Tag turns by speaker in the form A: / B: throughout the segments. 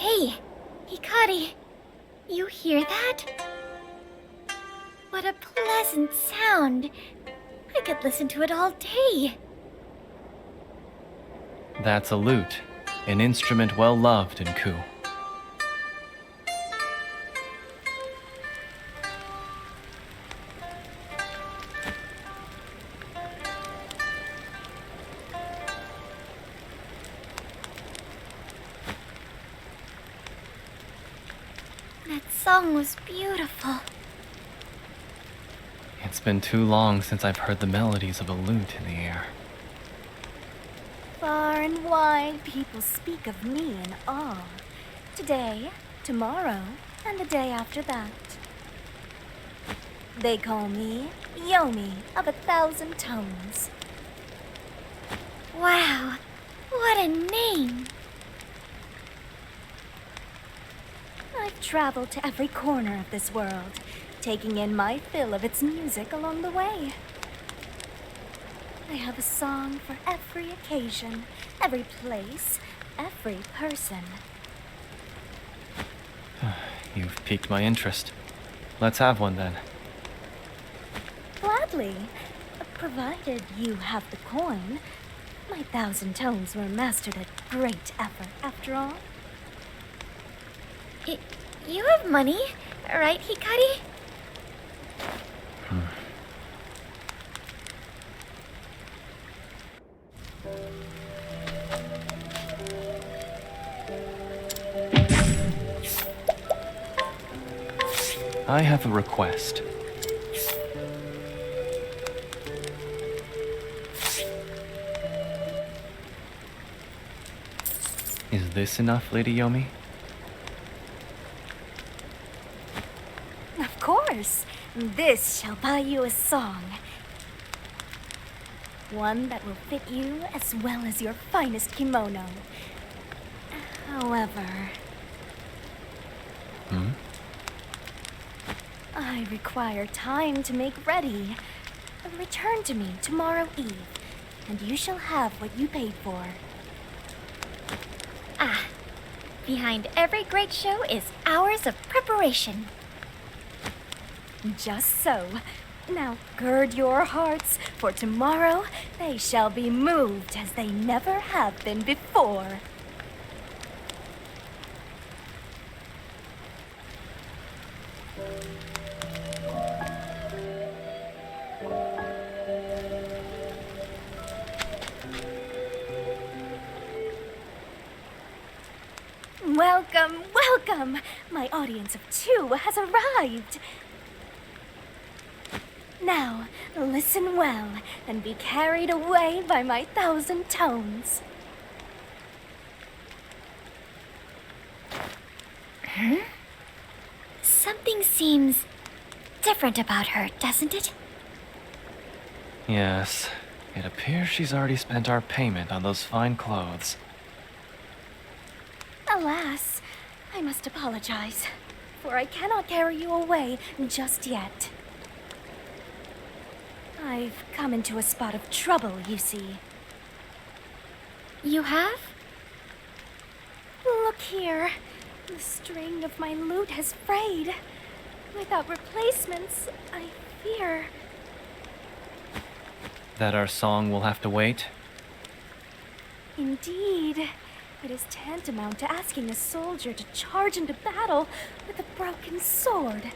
A: Hey, Hikari, you hear that? What a pleasant sound. I could listen to it all day.
B: That's a lute, an instrument well loved in Ku.
A: That song was beautiful.
B: It's been too long since I've heard the melodies of a lute in the air.
C: Far and wide, people speak of me in awe. Today, tomorrow, and the day after that. They call me Yomi of 1,000 tones.
A: Wow, what a name.
C: I've traveled to every corner of this world, taking in my fill of its music along the way. I have a song for every occasion, every place, every person.
B: You've piqued my interest. Let's have one then.
C: Gladly, provided you have the coin. My 1,000 tones were mastered at great effort, after all.
A: You have money, right, Hikari?
B: I have a request. Is this enough, Lady Yomi?
C: Of course, this shall buy you a song. One that will fit you as well as your finest kimono. However... I require time to make ready. Return to me tomorrow eve, and you shall have what you paid for.
A: Ah, behind every great show is hours of preparation.
C: Just so. Now gird your hearts, for tomorrow they shall be moved as they never have been before. Welcome, welcome! My audience of 2 has arrived! Now, listen well and be carried away by my 1,000 tones.
A: Something seems different about her, doesn't it?
B: Yes. It appears she's already spent our payment on those fine clothes.
C: Alas, I must apologize, for I cannot carry you away just yet. I've come into a spot of trouble, you see.
A: You have?
C: Look here. The string of my lute has frayed. Without replacements, I fear...
B: That our song will have to wait?
C: Indeed. It is tantamount to asking a soldier to charge into battle with a broken sword.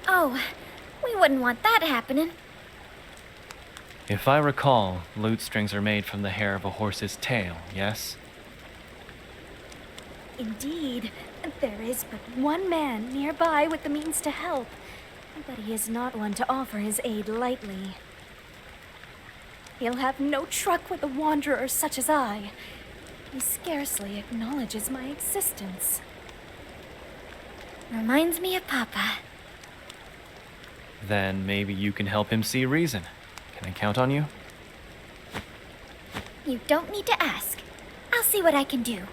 A: Oh, we wouldn't want that happening.
B: If I recall, lute strings are made from the hair of a horse's tail, yes?
C: Indeed, there is but one man nearby with the means to help, but he is not one to offer his aid lightly. He'll have no truck with a wanderer such as I. He scarcely acknowledges my existence.
A: Reminds me of Papa.
B: Then maybe you can help him see reason. Can I count on you?
A: You don't need to ask. I'll see what I can do.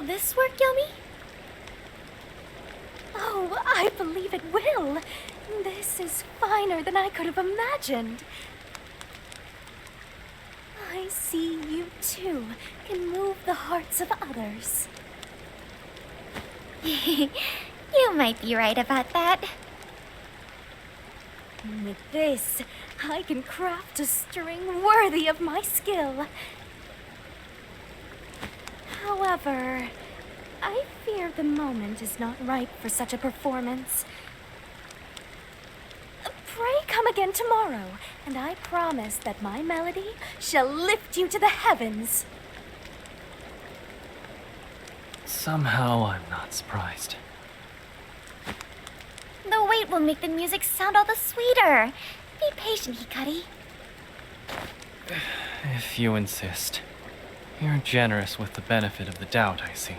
A: Will this work, Yomi?
C: Oh, I believe it will. This is finer than I could have imagined. I see you too can move the hearts of others.
A: You might be right about that.
C: With this, I can craft a string worthy of my skill. However, I fear the moment is not ripe for such a performance. Pray come again tomorrow, and I promise that my melody shall lift you to the heavens.
B: Somehow, I'm not surprised.
A: The wait will make the music sound all the sweeter. Be patient, Hikari.
B: If you insist. You're generous with the benefit of the doubt, I see.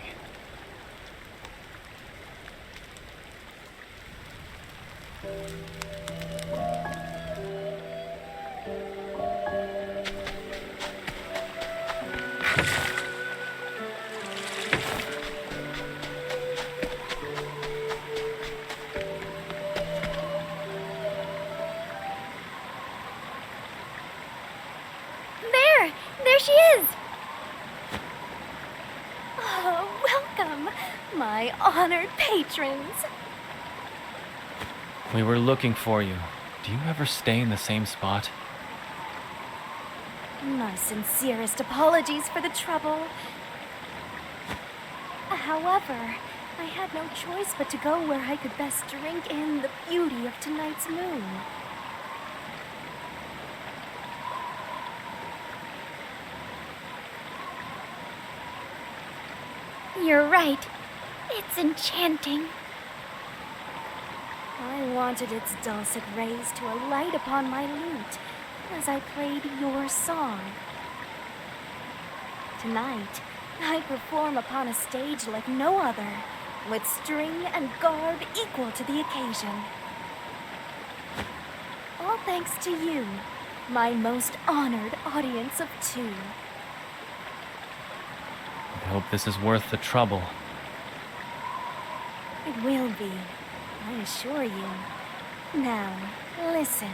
A: There she is!
C: Oh, welcome, my honored patrons.
B: We were looking for you. Do you ever stay in the same spot?
C: My sincerest apologies for the trouble. However, I had no choice but to go where I could best drink in the beauty of tonight's moon.
A: You're right. It's enchanting.
C: I wanted its dulcet rays to alight upon my lute as I played your song. Tonight, I perform upon a stage like no other, with string and garb equal to the occasion. All thanks to you, my most honored audience of two.
B: I hope this is worth the trouble.
C: It will be, I assure you. Now, listen.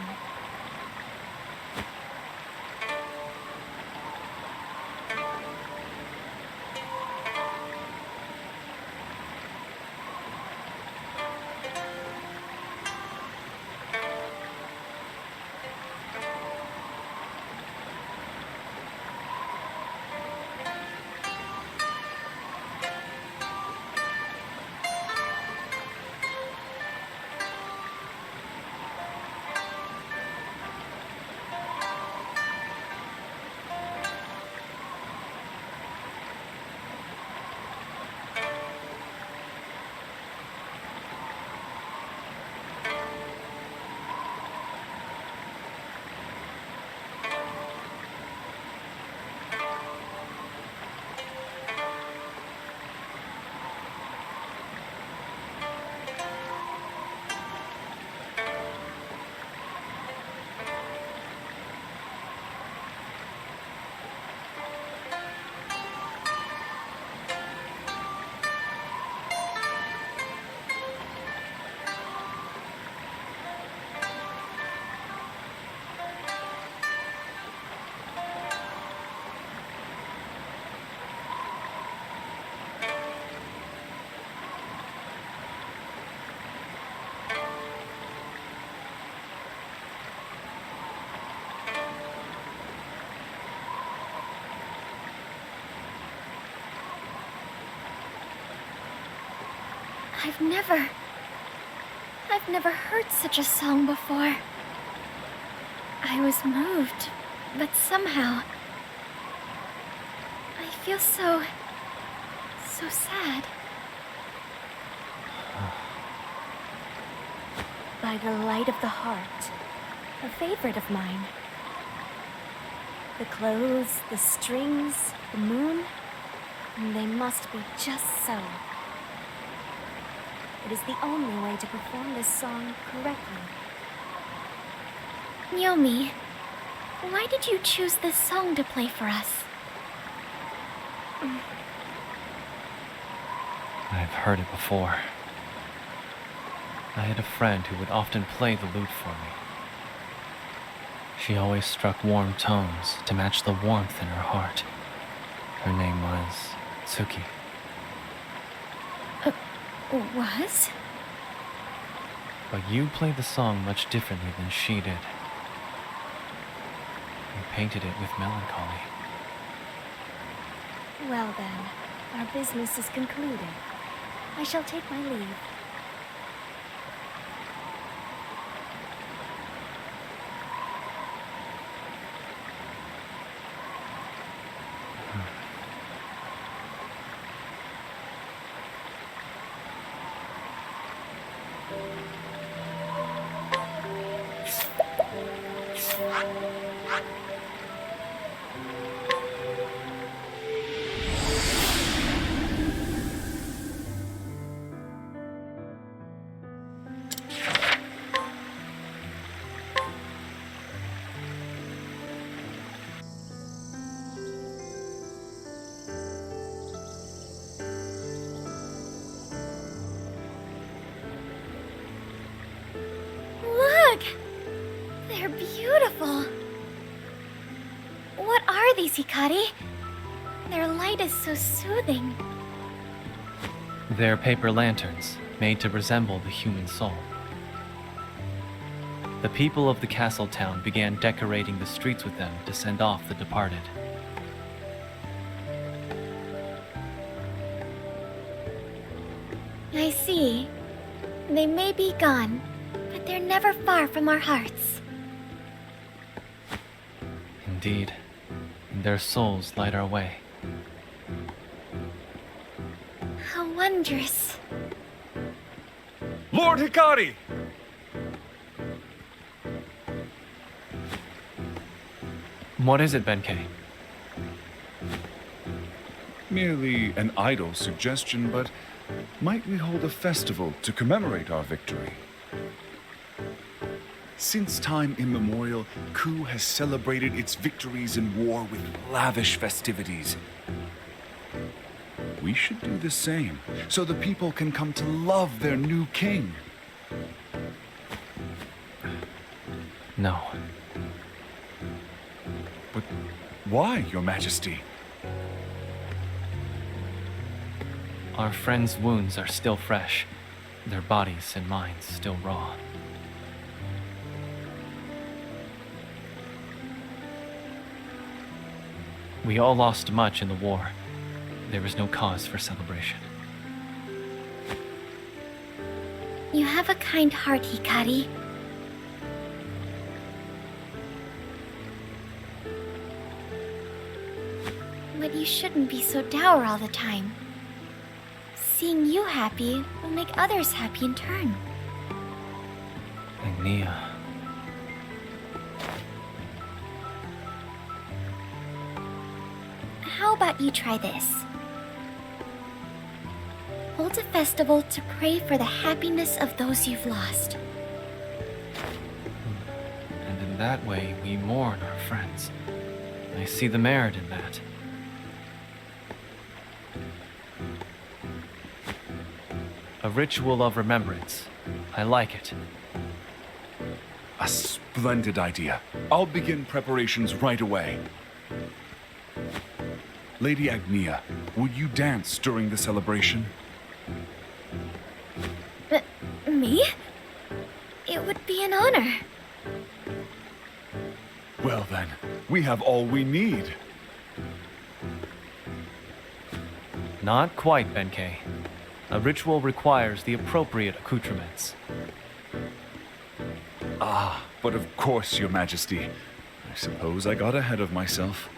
A: I've never heard such a song before. I was moved, but somehow I feel so sad.
C: By the light of the heart, a favorite of mine. The clothes, the strings, the moon, they must be just so. It is the only way to perform this song correctly.
A: Yomi, why did you choose this song to play for us?
B: I've heard it before. I had a friend who would often play the lute for me. She always struck warm tones to match the warmth in her heart. Her name was Tsuki.
A: Was?
B: But you played the song much differently than she did. You painted it with melancholy.
C: Well then, our business is concluded. I shall take my leave.
A: Look! They're beautiful. What are these, Hikari? Their light is so soothing.
B: They're paper lanterns, made to resemble the human soul. The people of the castle town began decorating the streets with them to send off the departed.
A: I see. They may be gone, but they're never far from our hearts.
B: Indeed, and their souls light our way.
A: How wondrous.
D: Lord Hikari!
B: What is it, Benkei?
D: Merely an idle suggestion, but might we hold a festival to commemorate our victory? Since time immemorial, Ku has celebrated its victories in war with lavish festivities. We should do the same, so the people can come to love their new king.
B: No.
D: But why, Your Majesty?
B: Our friends' wounds are still fresh, their bodies and minds still raw. We all lost much in the war. There is no cause for celebration.
A: You have a kind heart, Hikari. But you shouldn't be so dour all the time. Seeing you happy will make others happy in turn.
B: Agnia.
A: How about you try this? Hold a festival to pray for the happiness of those you've lost.
B: And in that way, we mourn our friends. I see the merit in that. A ritual of remembrance. I like it.
D: A splendid idea. I'll begin preparations right away. Lady Agnia, would you dance during the celebration?
A: Me? It would be an honor.
D: Well then, we have all we need.
B: Not quite, Benkei. A ritual requires the appropriate accoutrements.
D: Ah, but of course, Your Majesty. I suppose I got ahead of myself.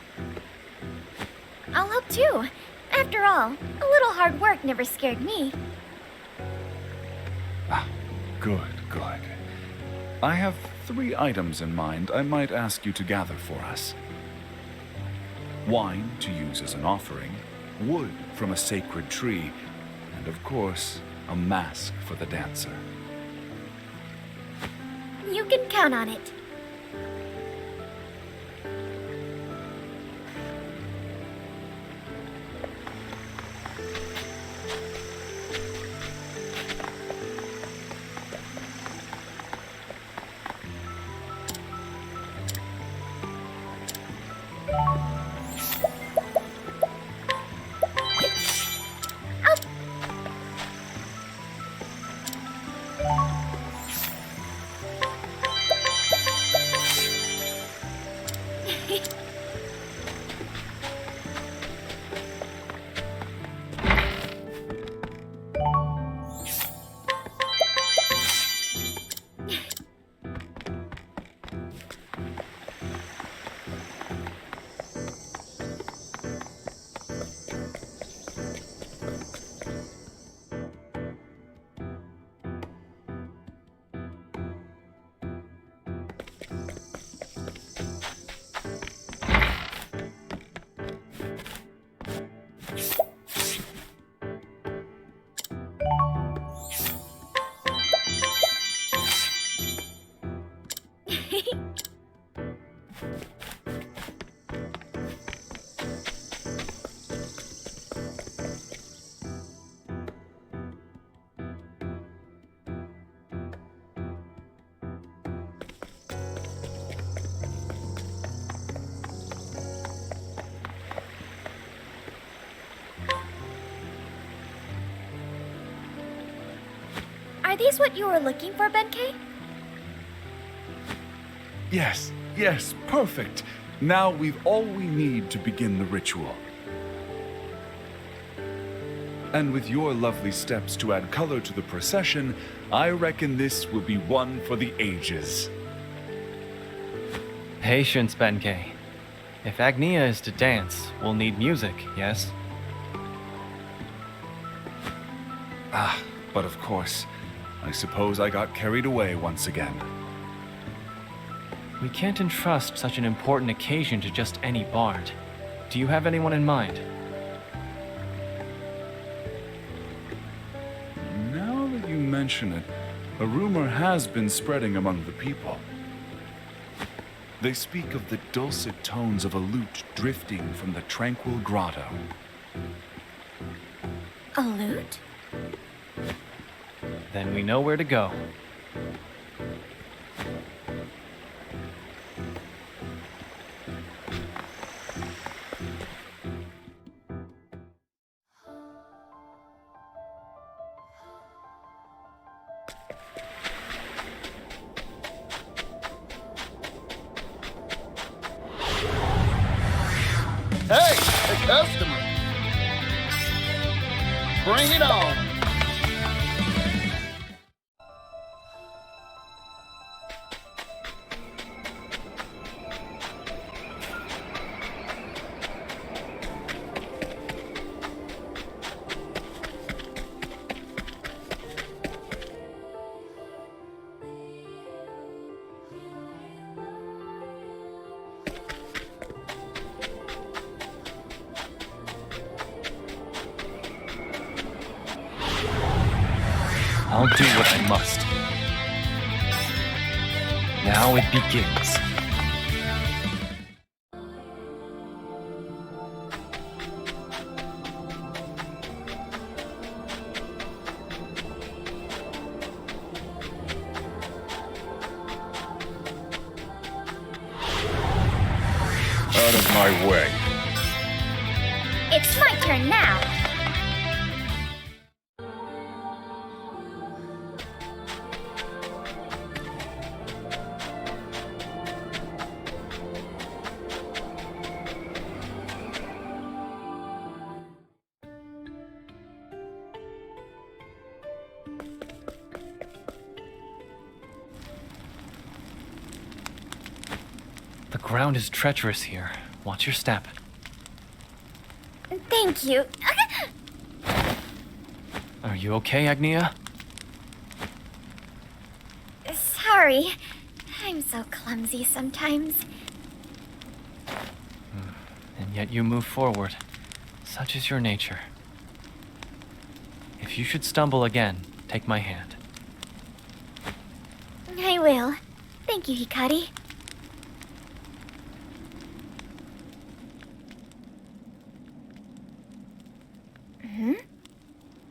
A: I'll help too. After all, a little hard work never scared me.
D: Ah, good, good. I have 3 items in mind I might ask you to gather for us. Wine to use as an offering, wood from a sacred tree, and of course, a mask for the dancer.
A: You can count on it. these what you were looking for, Benkei?
D: Yes, yes, perfect. Now we've all we need to begin the ritual. And with your lovely steps to add color to the procession, I reckon this will be one for the ages.
B: Patience, Benkei. If Agnia is to dance, we'll need music, yes?
D: But of course, I suppose I got carried away once again.
B: We can't entrust such an important occasion to just any bard. Do you have anyone in mind?
D: Now that you mention it, a rumor has been spreading among the people. They speak of the dulcet tones of a lute drifting from the tranquil grotto.
A: A lute?
B: Then we know where to go.
E: Hey, a customer. Bring it on.
B: I'll do what I must. Now it begins.
D: Out of my way.
A: It's my turn now.
B: The ground is treacherous here. Watch your step.
A: Thank you.
B: Are you okay, Agnia?
A: Sorry. I'm so clumsy sometimes.
B: And yet you move forward. Such is your nature. If you should stumble again, take my hand.
A: I will. Thank you, Hikari.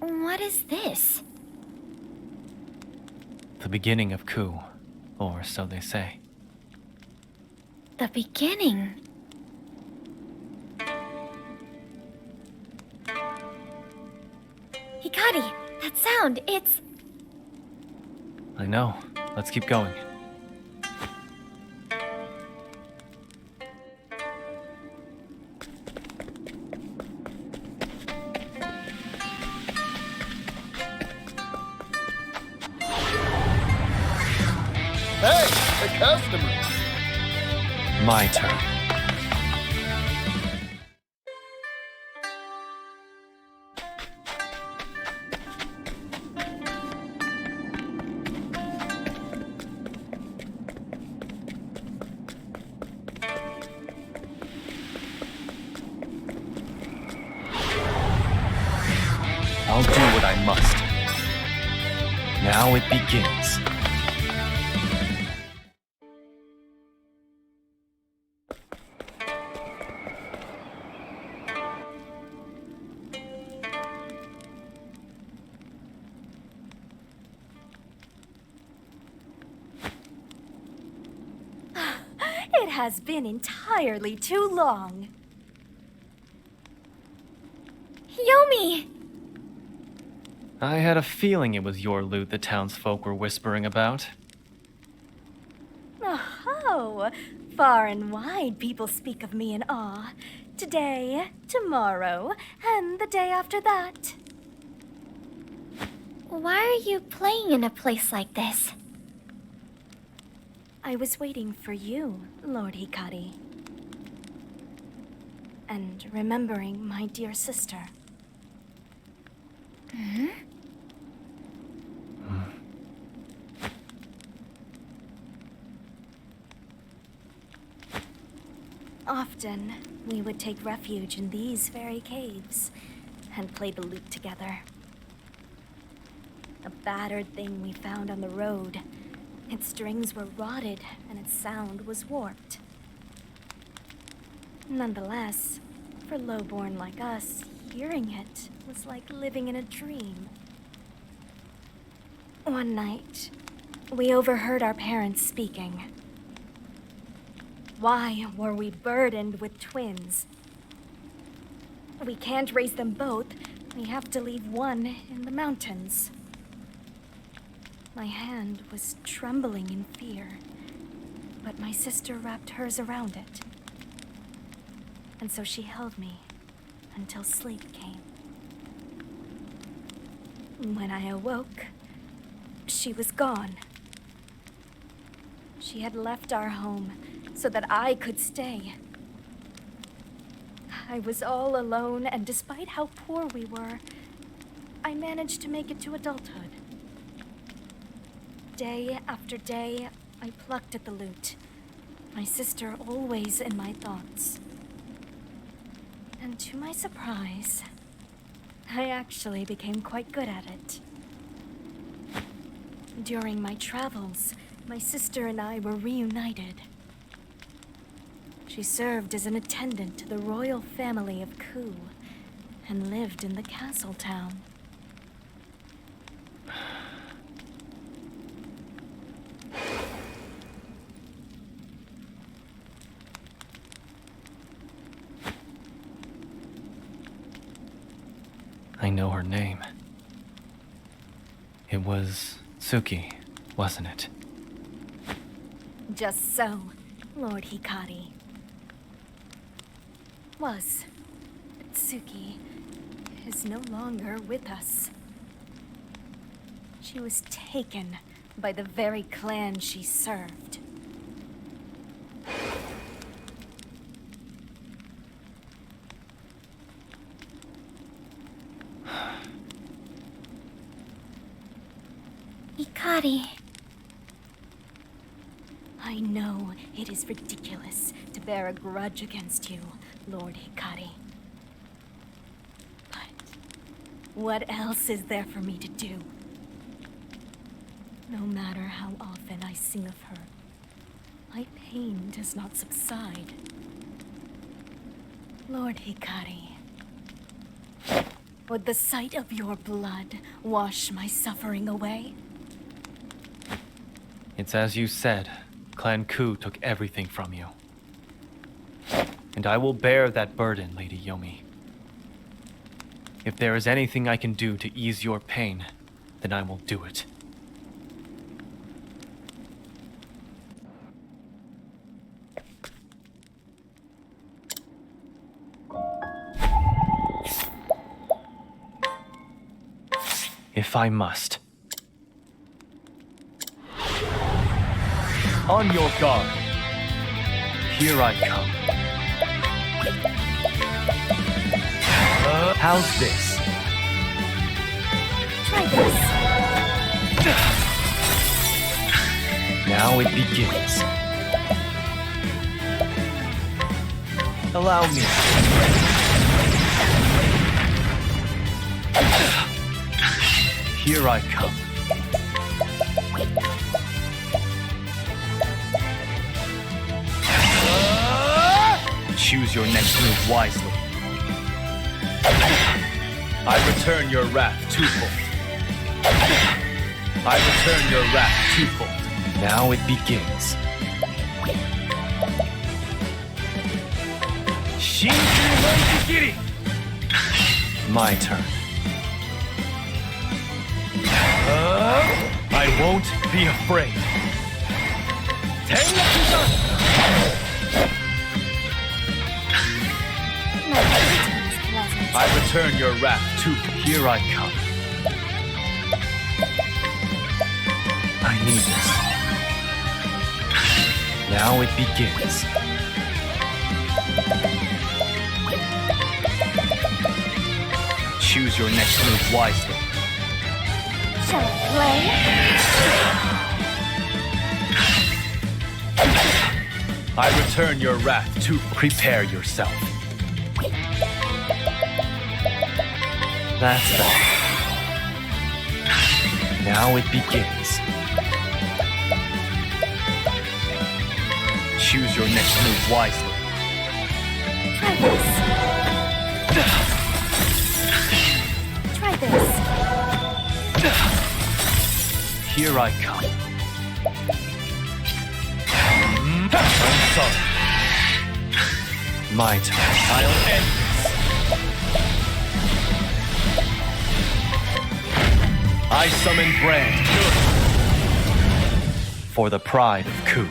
A: What is this?
B: The beginning of coup, or so they say.
A: The beginning. Hikari, that sound, it's...
B: I know. Let's keep going.
E: Hey, a customer.
B: My turn. I'll do what I must. Now it begins.
C: It has been entirely too long.
A: Yomi!
B: I had a feeling it was your loot the townsfolk were whispering about.
C: Oh, far and wide people speak of me in awe. Today, tomorrow, and the day after that.
A: Why are you playing in a place like this?
C: I was waiting for you, Lord Hikari. And remembering my dear sister. Often, we would take refuge in these very caves and play the lute together. A battered thing we found on the road. Its strings were rotted and its sound was warped. Nonetheless, for lowborn like us, hearing it was like living in a dream. One night, we overheard our parents speaking. Why were we burdened with twins? We can't raise them both. We have to leave one in the mountains. My hand was trembling in fear, but my sister wrapped hers around it. And so she held me until sleep came. When I awoke, she was gone. She had left our home so that I could stay. I was all alone, and despite how poor we were, I managed to make it to adulthood. Day after day, I plucked at the lute, my sister always in my thoughts. And to my surprise, I actually became quite good at it. During my travels, my sister and I were reunited. She served as an attendant to the royal family of Ku and lived in the castle town.
B: I know her name. It was Suki, wasn't it?
C: Just so, Lord Hikari. Was. But Suki is no longer with us. She was taken by the very clan she served.
A: Hikari.
C: I know it is ridiculous to bear a grudge against you, Lord Hikari. But what else is there for me to do? No matter how often I sing of her, my pain does not subside. Lord Hikari, would the sight of your blood wash my suffering away?
B: It's as you said. Clan Ku took everything from you. And I will bear that burden, Lady Yomi. If there is anything I can do to ease your pain, then I will do it. If I must. On your guard. Here I come. How's this?
C: Try this.
B: Now it begins. Allow me. Here I come. Choose your next move wisely. I return your wrath twofold. I return your wrath twofold. Now it begins. My turn. I won't be afraid.
C: My greetings, pleasant.
B: I return your wrath too. Here I come. I need this. Now it begins. Choose your next move wisely.
C: Shall I play?
B: I return your wrath to prepare yourself. That's that. Now it begins. Choose your next move wisely.
C: Try this. Try this.
B: Here I come. I'm sorry. My turn. I'll end this. I summon Brand. For the pride of Ku.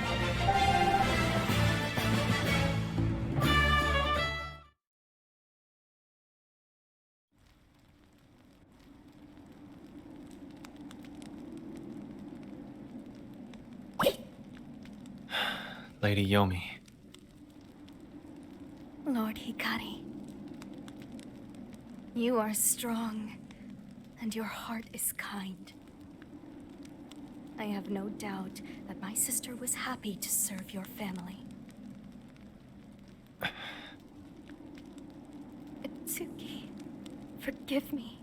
B: Lady Yomi.
C: Lord Hikari, you are strong, and your heart is kind. I have no doubt that my sister was happy to serve your family. Itsuki, forgive me.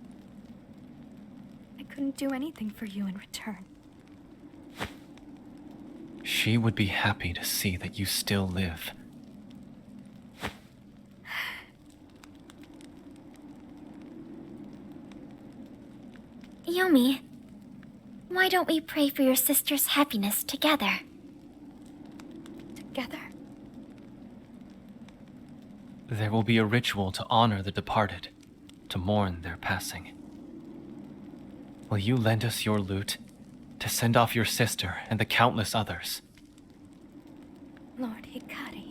C: I couldn't do anything for you in return.
B: She would be happy to see that you still live.
A: Yomi, why don't we pray for your sister's happiness together?
C: Together?
B: There will be a ritual to honor the departed, to mourn their passing. Will you lend us your lute to send off your sister and the countless others?
C: Lord Hikari.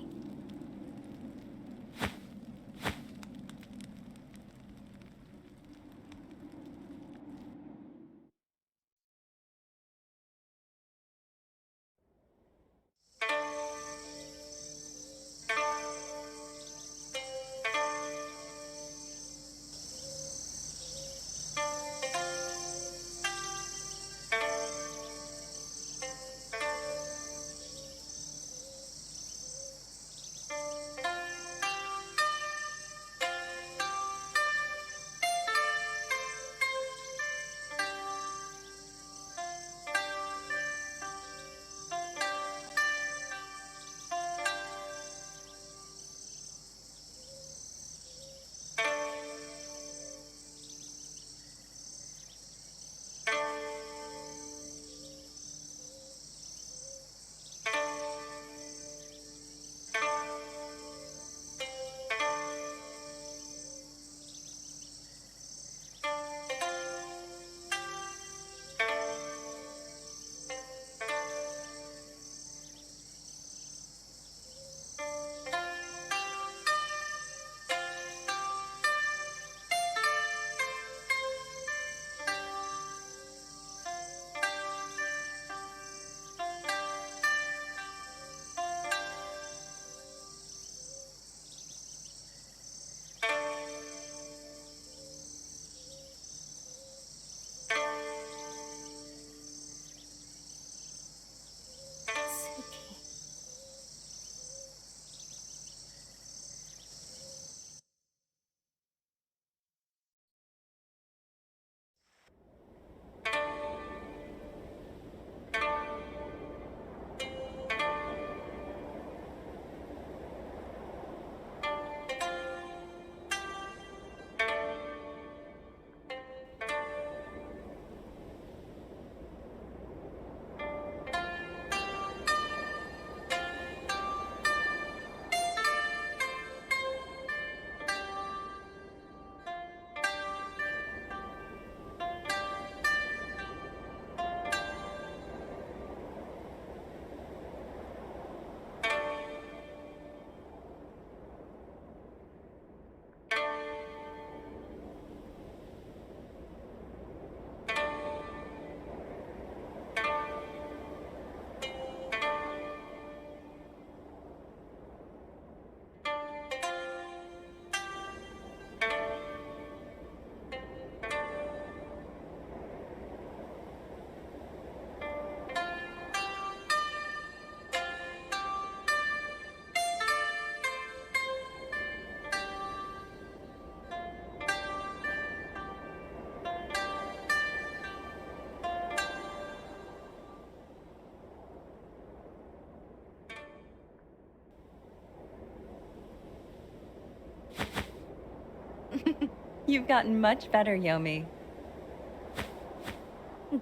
F: You've gotten much better, Yomi.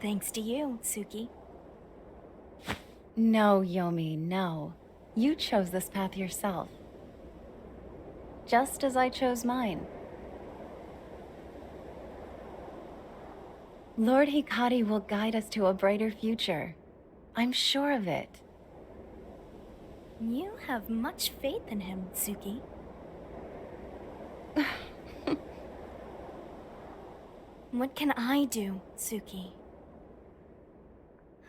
C: Thanks to you, Suki.
F: No, Yomi, no. You chose this path yourself. Just as I chose mine. Lord Hikari will guide us to a brighter future. I'm sure of it.
C: You have much faith in him, Suki. What can I do, Suki?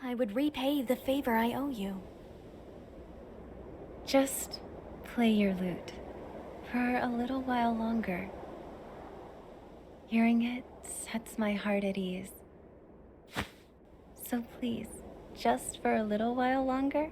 C: I would repay the favor I owe you.
F: Just play your lute for a little while longer. Hearing it sets my heart at ease. So please, just for a little while longer,